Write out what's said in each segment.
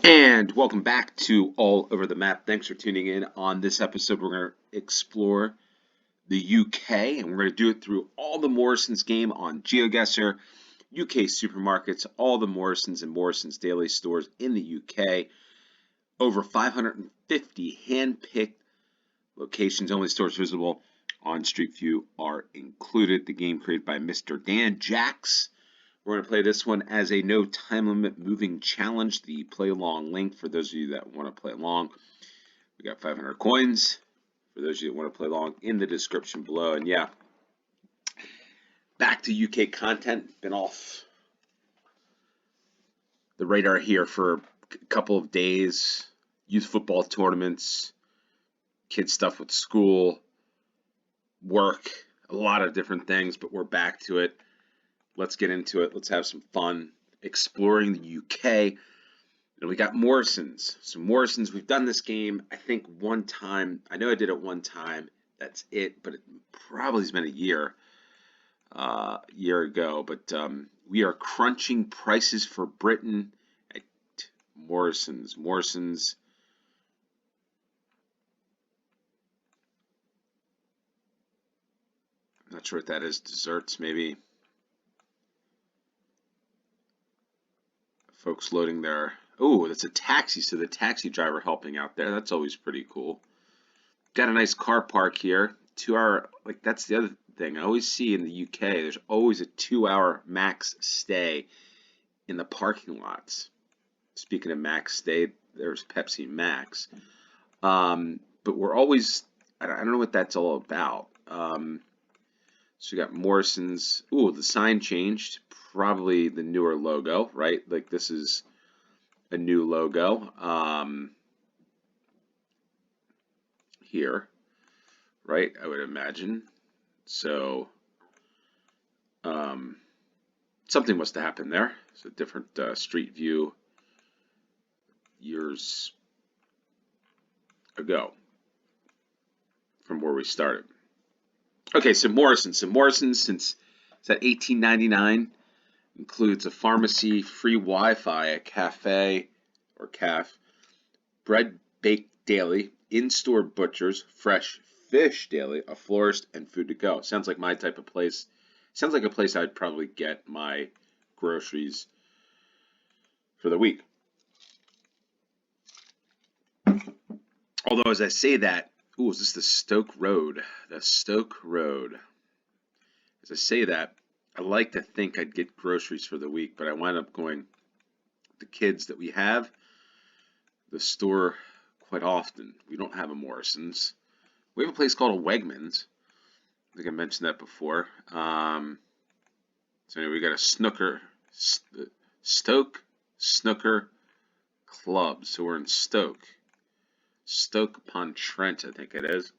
And welcome back to All Over the Map. Thanks for tuning in. On this episode, we're going to explore the UK, and we're going to do it through all the Morrisons game on GeoGuessr, UK supermarkets, all the Morrisons and Morrisons daily stores in the UK. Over 550 hand-picked locations, only stores visible on Street View are included. The game created by Mr. Dan Jacks. We're going to play this one as a no time limit moving challenge. The play along link for those of you that want to play along. We got 500 coins for those of you that want to play along in the description below. And yeah, back to UK content. Been off the radar here for a couple of days. Youth football tournaments, kids stuff with school, work, a lot of different things, but we're back to it. Let's get into it. Let's have some fun exploring the UK. And we got Morrisons. So Morrisons, we've done this game, I think, one time. I know I did it one time. That's it, but it probably has been a year ago. But we are crunching prices for Britain at Morrisons. Morrisons. I'm not sure what that is. Desserts, maybe. Folks loading their, oh, that's a taxi, so the taxi driver helping out there. That's always pretty cool. Got a nice car park here. 2 hour, like that's the other thing. I always see in the UK, there's always a 2-hour max stay in the parking lots. Speaking of max stay, there's Pepsi Max. But we're always, I don't know what that's all about. So we got Morrisons. Ooh, the sign changed. Probably the newer logo, right? Like this is a new logo here, right? I would imagine. So something must have happened there. So different street view years ago from where we started. Okay, so Morrisons. So Morrisons, since it's at $18.99. Includes a pharmacy, free Wi-Fi, a cafe or caf, bread baked daily, in-store butchers, fresh fish daily, a florist, and food to go. Sounds like my type of place. Sounds like a place I'd probably get my groceries for the week. Although as I say that, ooh, is this the Stoke Road? The Stoke Road. As I say that, I like to think I'd get groceries for the week, but I wind up going the kids that we have, the store quite often. We don't have a Morrisons. We have a place called a Wegmans. I think I mentioned that before. So anyway, we got a Stoke Snooker Club. So we're in Stoke-on-Trent, I think it is.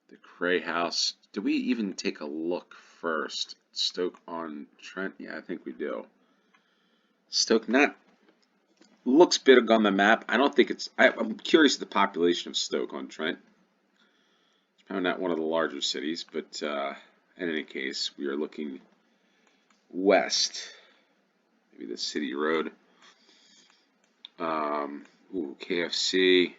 The Cray House. Do we even take a look first? Stoke-on-Trent? Yeah, I think we do. Stoke, not looks big on the map. I don't think it's. I'm curious of the population of Stoke-on-Trent. It's probably not one of the larger cities, but in any case, we are looking west. Maybe the city road. Ooh, KFC.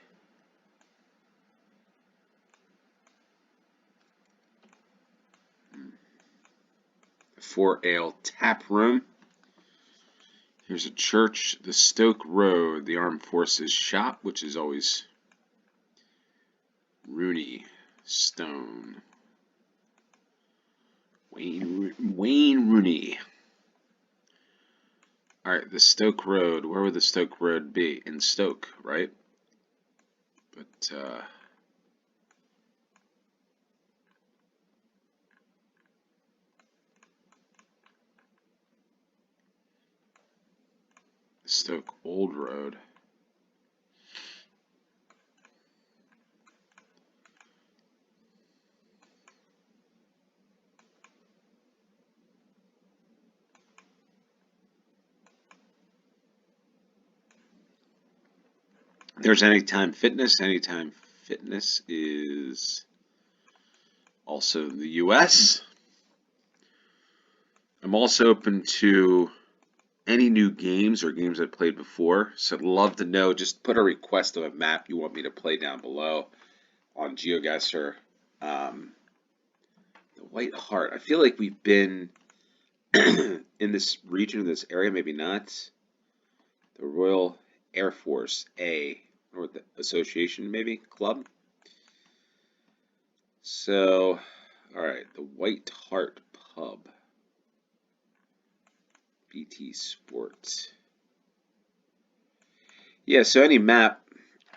Four Ale Tap Room. Here's a church, the Stoke Road, the Armed Forces Shop, which is always Rooney Stone. Wayne Rooney. All right, the Stoke Road. Where would the Stoke Road be? In Stoke, right? But Stoke Old Road. There's Anytime Fitness. Anytime Fitness is also the US. I'm also open to any new games or games I've played before. So I'd love to know. Just put a request of a map you want me to play down below on GeoGuessr. Um, the White Hart. I feel like we've been in this region, in this area, maybe not. The Royal Air Force A, or the Association, maybe club. So, all right, the White Hart Pub, BT Sports. Yeah, so any map.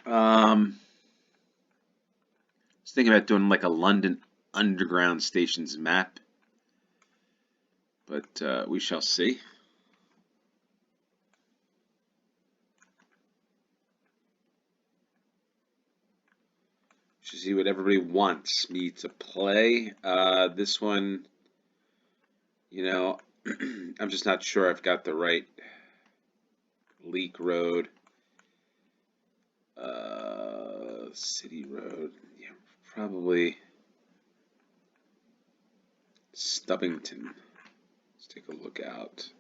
I was thinking about doing like a London Underground Stations map, but we shall see. Should see what everybody wants me to play. This one, you know, I'm just not sure I've got the right Leak Road, City Road. Yeah, probably Stubbington. Let's take a look out.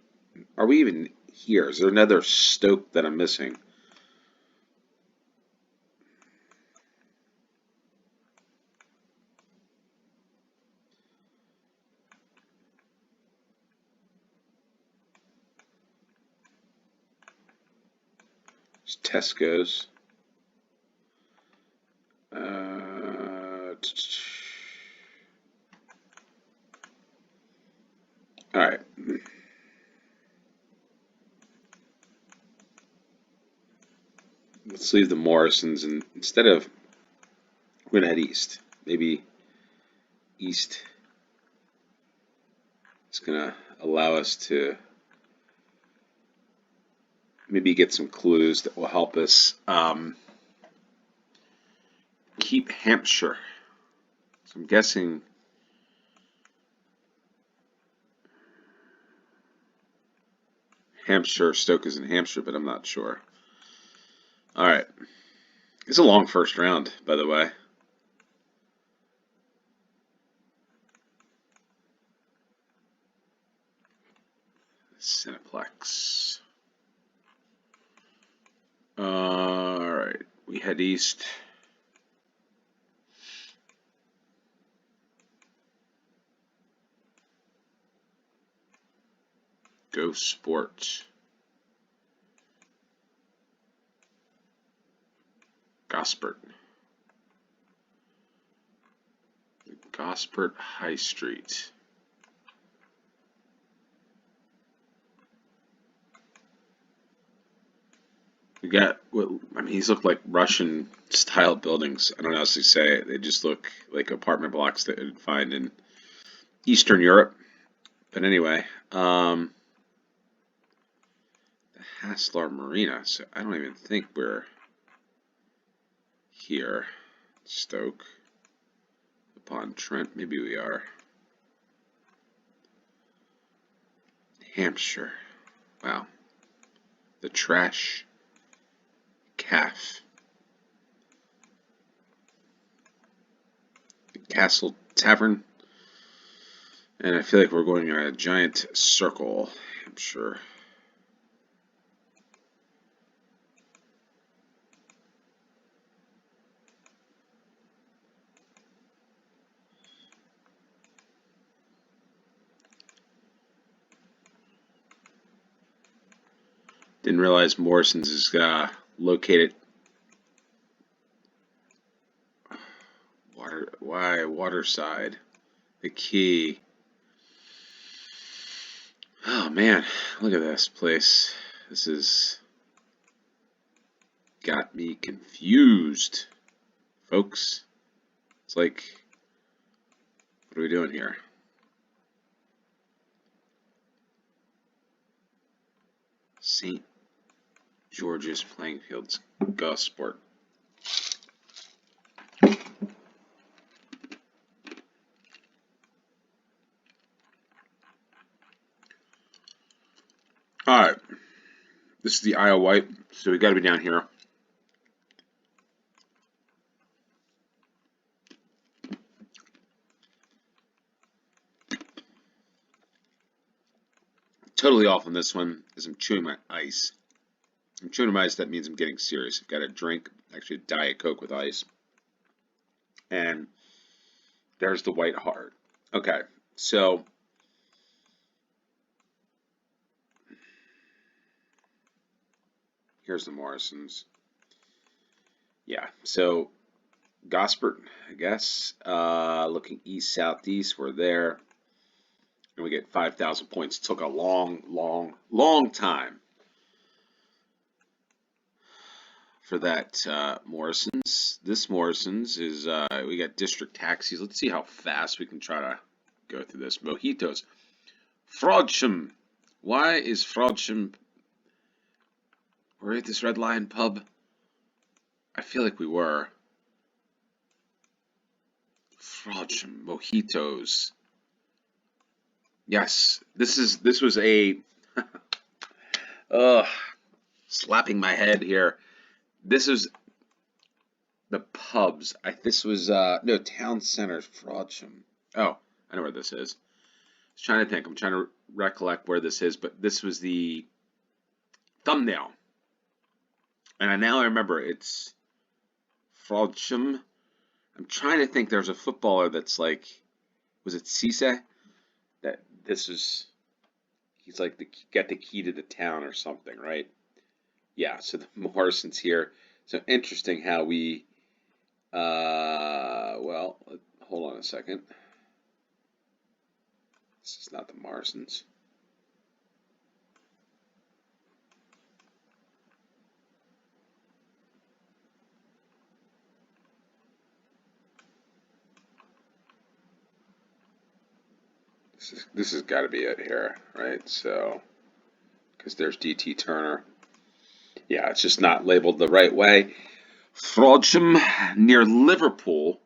Are we even here? Is there another Stoke that I'm missing? It's Tesco's. All right. Let's leave the Morrisons, and instead of, we're going to head east. Maybe east is going to allow us to maybe get some clues that will help us keep Hampshire. So I'm guessing Hampshire, Stoke is in Hampshire, but I'm not sure. All right. It's a long first round, by the way. Cineplex. All right. We head east. Go Sport. Gosport. Gosport High Street. We got what I mean. These look like Russian style buildings. I don't know how to say it. They just look like apartment blocks that you'd find in Eastern Europe. But anyway, the Haslar Marina. So I don't even think we're here. Stoke-on-Trent. Maybe we are. Hampshire. Wow. The Trash Calf. The Castle Tavern. And I feel like we're going in a giant circle. Hampshire. Didn't realize Morrisons is located Waterside. The Key. Oh man, look at this place. This has got me confused, folks. It's like, what are we doing here? St. George's Playing Fields, Gosport. Alright, this is the Isle White, so we got to be down here. totally off on this one is I'm chewing my ice. I'm chewing my ice, that means I'm getting serious. I've got a drink, actually a Diet Coke with ice. And there's the white heart. Okay, so here's the Morrisons. Yeah, so Gosport, I guess. Looking east, southeast, we're there. And we get 5,000 points. It took a long time for that Morrisons. This Morrisons is, we got district taxis. Let's see how fast we can try to go through this. Mojitos. Frodsham. Why is Frodsham? We're at this Red Lion pub. I feel like we were. Frodsham. Mojitos. Yes, this was a ugh, slapping my head here. This is the pubs. This was no, Town Center, Frodsham. Oh, I know where this is. I was trying to think. I'm trying to recollect where this is, but this was the thumbnail. And now I remember it's Frodsham. I'm trying to think. There's a footballer that's like, was it Cisse? That this is, he's like got the key to the town or something, right? Yeah, so the Morrisons here. So interesting how we, well, hold on a second. This is not the Morrisons. This has got to be it here, right? So, because there's DT Turner. Yeah, it's just not labeled the right way. Frodsham near Liverpool,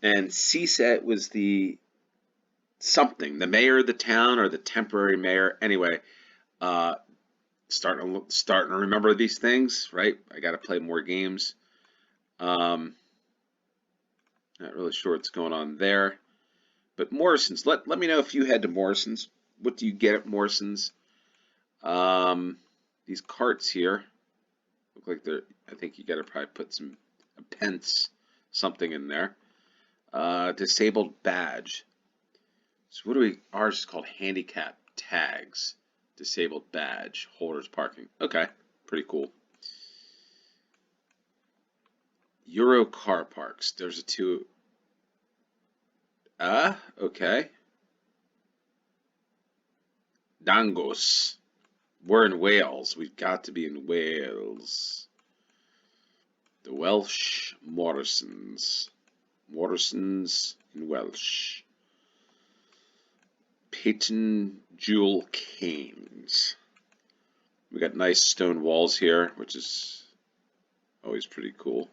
and Cisse was the something, the mayor of the town or the temporary mayor. Anyway, starting to remember these things, right? I got to play more games. Not really sure what's going on there. But Morrisons, let me know if you head to Morrisons. What do you get at Morrisons? These carts here look like they're, I think you got to probably put a pence, something in there. Disabled badge. So what do we, ours is called handicap tags. Disabled badge, holders parking. Okay, pretty cool. Euro car parks. There's a two. Okay. Dangos. We're in Wales. We've got to be in Wales. The Welsh Morrisons. Morrisons in Welsh. Peyton Jewel Canes. We got nice stone walls here, which is always pretty cool.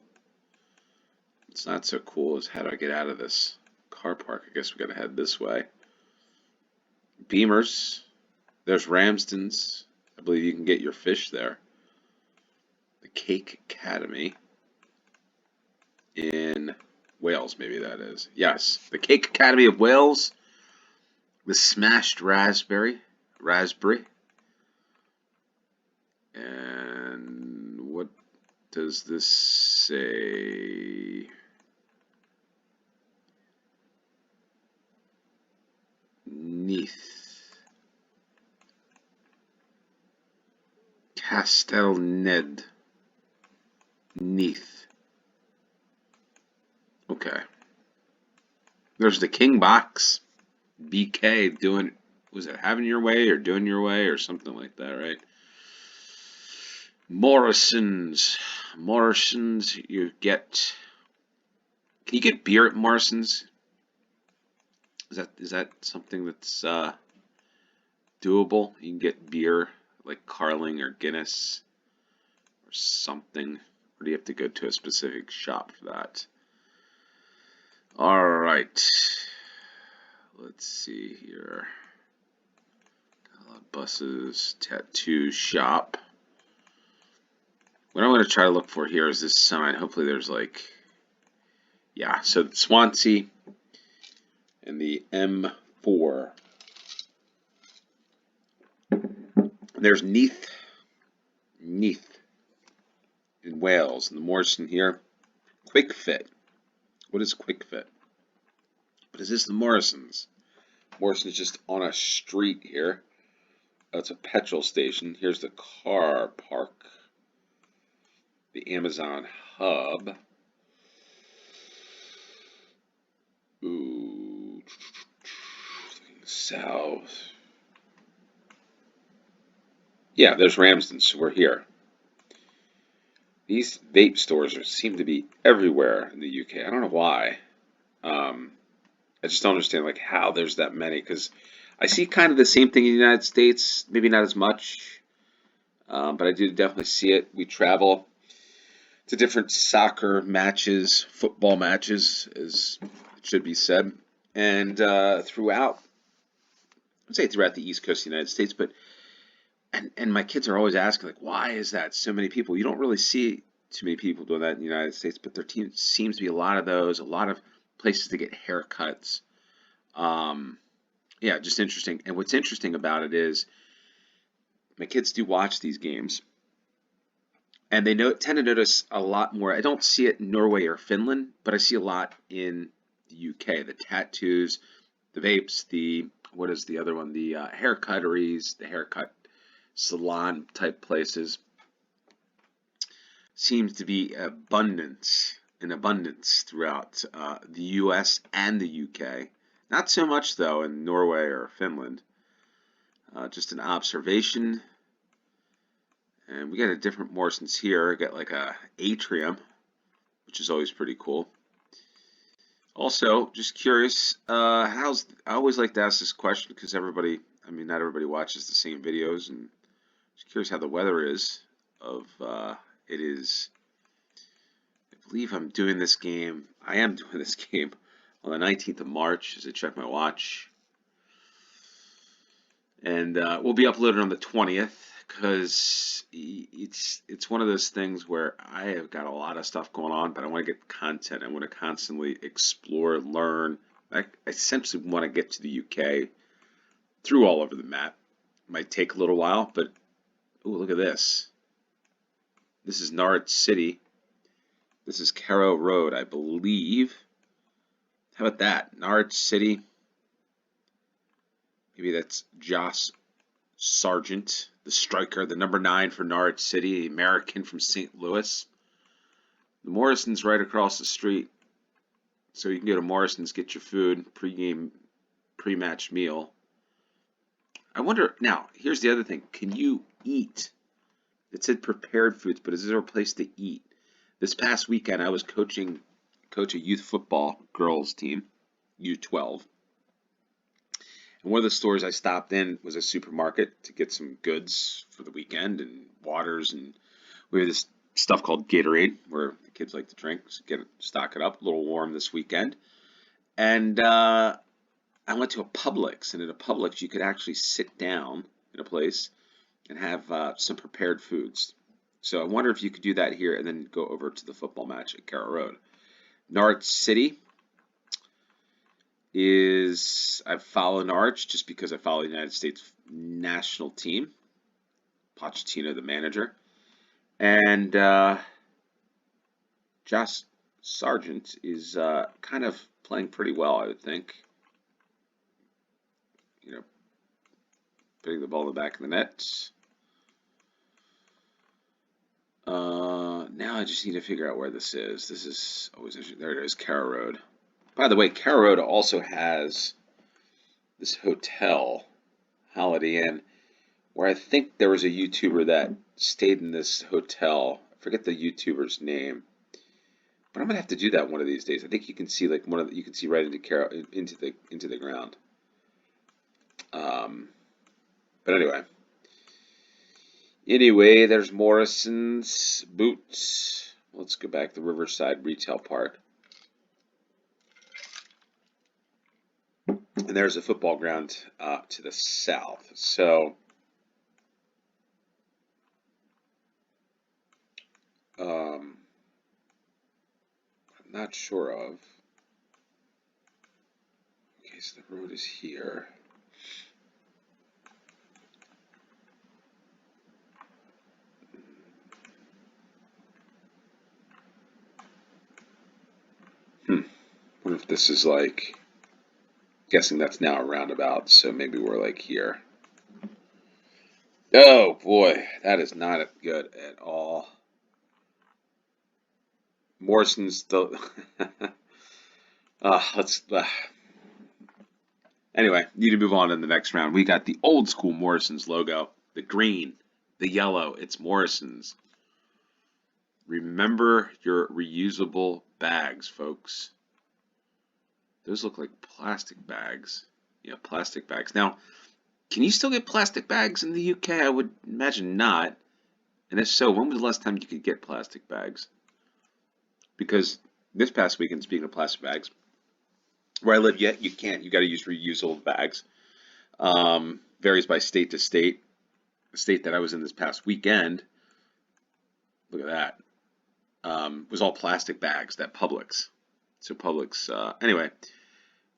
It's not so cool as how do I get out of this car park? I guess we gotta head this way. Beamers. There's Ramsden's. I believe you can get your fish there. The Cake Academy in Wales, maybe that is. Yes, the Cake Academy of Wales. The Smashed Raspberry. And what does this say? Neath. Castelned. Neath. Okay. There's the King Box. BK doing, was it having your way or doing your way or something like that, right? Morrisons. Morrisons, you get, can you get beer at Morrisons? Is that something that's doable? You can get beer like Carling or Guinness or something. Or do you have to go to a specific shop for that? All right. Let's see here. Got a lot of buses. Tattoo shop. What I'm going to try to look for here is this sign. Hopefully there's like, yeah, so Swansea and the M4. There's Neath in Wales, and the Morrison here. Quick Fit. What is Quick Fit? But is this the Morrisons? Morrison's just on a street here. That's a petrol station. Here's the car park. The Amazon hub. Ooh. South. Yeah, there's Ramsden's, so we're here. These vape stores seem to be everywhere in the UK. I don't know why. I just don't understand like how there's that many, because I see kind of the same thing in the United States, maybe not as much, but I do definitely see it. We travel to different soccer matches, football matches, as it should be said, and throughout, I'd say throughout the East Coast of the United States, but and my kids are always asking like, why is that so many people? You don't really see too many people doing that in the United States, but there seems to be a lot of those, a lot of places to get haircuts. Um, yeah, just interesting. And what's interesting about it is my kids do watch these games, and they tend to notice a lot more. I don't see it in Norway or Finland, but I see a lot in the UK. The tattoos, the vapes, the what is the other one? The haircutteries, the haircut salon type places. Seems to be in abundance throughout the U.S. and the U.K. Not so much though in Norway or Finland. Just an observation. And we got a different Morrisons here. Got like a atrium, which is always pretty cool. Also, just curious, I always like to ask this question because not everybody watches the same videos, and just curious how the weather is. It is, I believe I'm doing this game. I am doing this game on the 19th of March as I check my watch. And we'll be uploaded on the 20th because it's one of those things where I have got a lot of stuff going on, but I want to get content. I want to constantly explore, learn. I essentially want to get to the UK through all over the map. Might take a little while, but ooh, look at this. This is Norwich City. This is Carrow Road, I believe. How about that? Norwich City. Maybe that's Josh Sargent, the striker, the number 9 for Norwich City, American from St. Louis. The Morrison's right across the street. So you can go to Morrison's, get your food, pre-game, pre-match meal. I wonder, now, here's the other thing. Can you eat? It said prepared foods, but is there a place to eat? This past weekend, I was coach a youth football girls team, U12. And one of the stores I stopped in was a supermarket to get some goods for the weekend and waters, and we had this stuff called Gatorade where the kids like to drink, so stock it up, a little warm this weekend. And I went to a Publix, and at a Publix you could actually sit down in a place and have some prepared foods. So I wonder if you could do that here and then go over to the football match at Carrow Road. Norwich City I follow Norwich just because I follow the United States national team. Pochettino, the manager. And Josh Sargent is kind of playing pretty well, I would think. You know, putting the ball in the back of the net. Now I just need to figure out where this is. This is always interesting. There it is, Carrow Road. By the way, Carrow Road also has this hotel, Holiday Inn, where I think there was a YouTuber that stayed in this hotel. I forget the YouTuber's name, but I'm gonna have to do that one of these days. I think you can see like you can see right into Carrow into the ground. But anyway, there's Morrisons, Boots. Let's go back to the Riverside retail part. And there's a football ground to the south. So I'm not sure of. Okay, so the road is here. Wonder if this is like, guessing that's now a roundabout, so maybe we're like here. Oh boy, that is not good at all. Morrisons, the let's anyway, need to move on to the next round. We got the old school Morrisons logo, the green, the yellow. It's Morrisons. Remember your reusable bags, folks. Those look like plastic bags. Yeah, plastic bags. Now, can you still get plastic bags in the UK? I would imagine not. And if so, when was the last time you could get plastic bags? Because this past weekend, speaking of plastic bags, where I live, yet you can't. You got to use reusable bags. Varies by state to state. The state that I was in this past weekend, look at that, was all plastic bags. That Publix. So Publix. Anyway,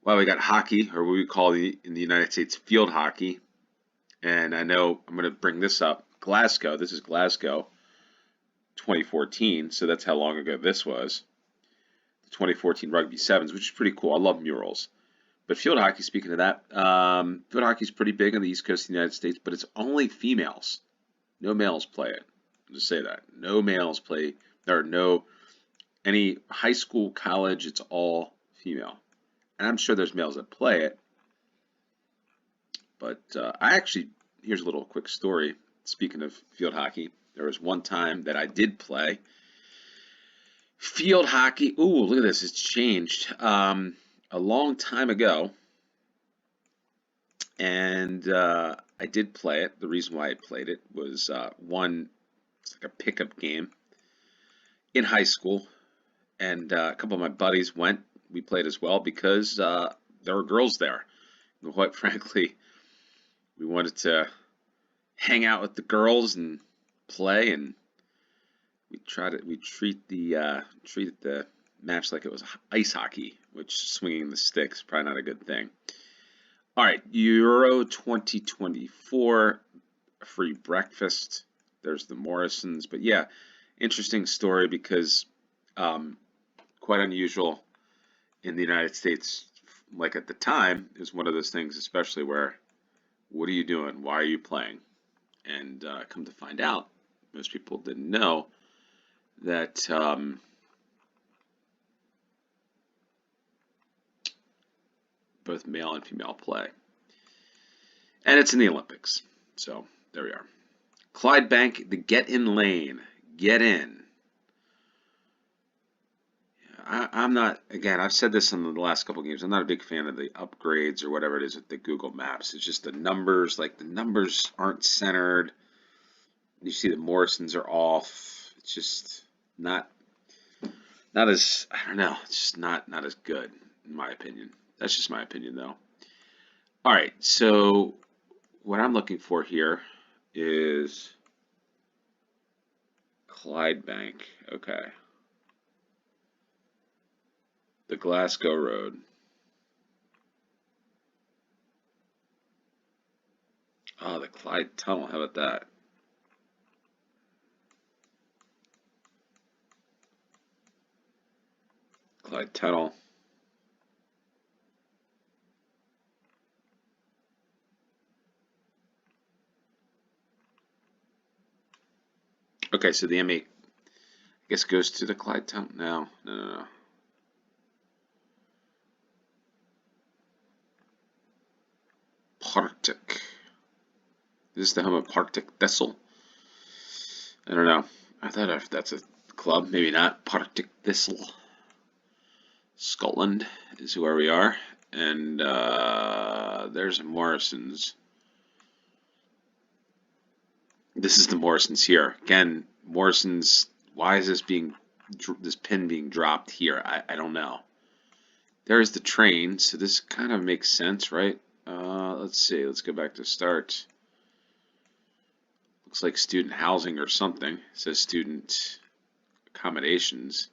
well, we got hockey, or what we call in the United States field hockey. And I know I'm going to bring this up. Glasgow. This is Glasgow, 2014. So that's how long ago this was. 2014 Rugby Sevens, which is pretty cool. I love murals. But field hockey, speaking of that, field hockey is pretty big on the East Coast of the United States, but it's only females. No males play it. I'll just say that. No males play, or no, any high school, college, it's all female. And I'm sure there's males that play it. But I actually, here's a little quick story. Speaking of field hockey, there was one time that I did play field hockey. Ooh, look at this. It's changed. A long time ago, and I did play it. The reason why I played it was it's like a pickup game in high school, and a couple of my buddies went. We played as well because there were girls there. And quite frankly, we wanted to hang out with the girls and play, and we treated the match like it was ice hockey, which swinging the sticks probably not a good thing. All right, Euro 2024, a free breakfast. There's the Morrisons, but yeah, interesting story because quite unusual in the United States. Like at the time, is one of those things, especially where, what are you doing? Why are you playing? And come to find out, most people didn't know that both male and female play. And it's in the Olympics. So there we are. Clydebank, the get in lane. Get in. I'm not, again, I've said this in the last couple of games, I'm not a big fan of the upgrades or whatever it is with the Google Maps. It's just the numbers, like the numbers aren't centered. You see the Morrisons are off. It's just not as, I don't know, it's just not as good, in my opinion. That's just my opinion, though. All right, so what I'm looking for here is Clydebank. Okay. The Glasgow Road. Oh, the Clyde Tunnel. How about that? Clyde Tunnel. Okay, so the M8, I guess, goes to the Clyde Tunnel. No. Partick. Is this the home of Partick Thistle? I don't know. I thought if that's a club, maybe not. Partick Thistle. Scotland is where we are. And there's Morrisons. This is the Morrisons here. Again, Morrisons, why is this pin being dropped here? I don't know. There's the train, so this kind of makes sense, right? Let's see. Let's go back to start. Looks like student housing or something. It says student accommodations.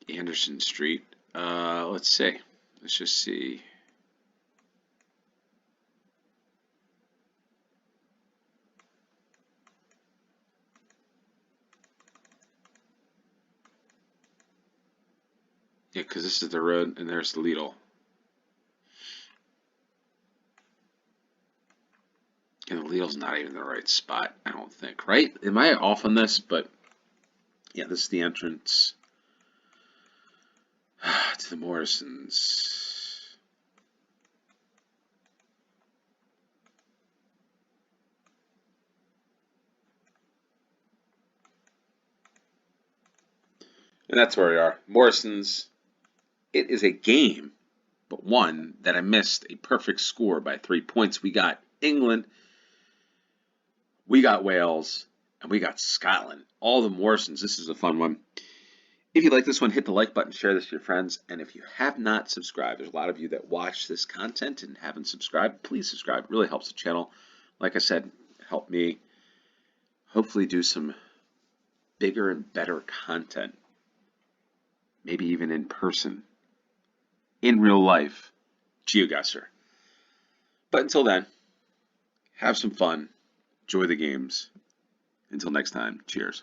Anderson Street. Let's see. Let's just see. Yeah, because this is the road and there's the Lidl. And the Lidl's not even the right spot, I don't think, right? Am I off on this? But yeah, this is the entrance to the Morrisons. And that's where we are. Morrisons. It is a game, but one that I missed a perfect score by 3 points. We got England, we got Wales, and we got Scotland. All the Morrisons. This is a fun one. If you like this one, hit the like button, share this with your friends, and if you have not subscribed, there's a lot of you that watch this content and haven't subscribed, please subscribe. It really helps the channel. Like I said, help me hopefully do some bigger and better content, maybe even in person, in real life, GeoGuessr. But until then, have some fun, enjoy the games. Until next time, cheers.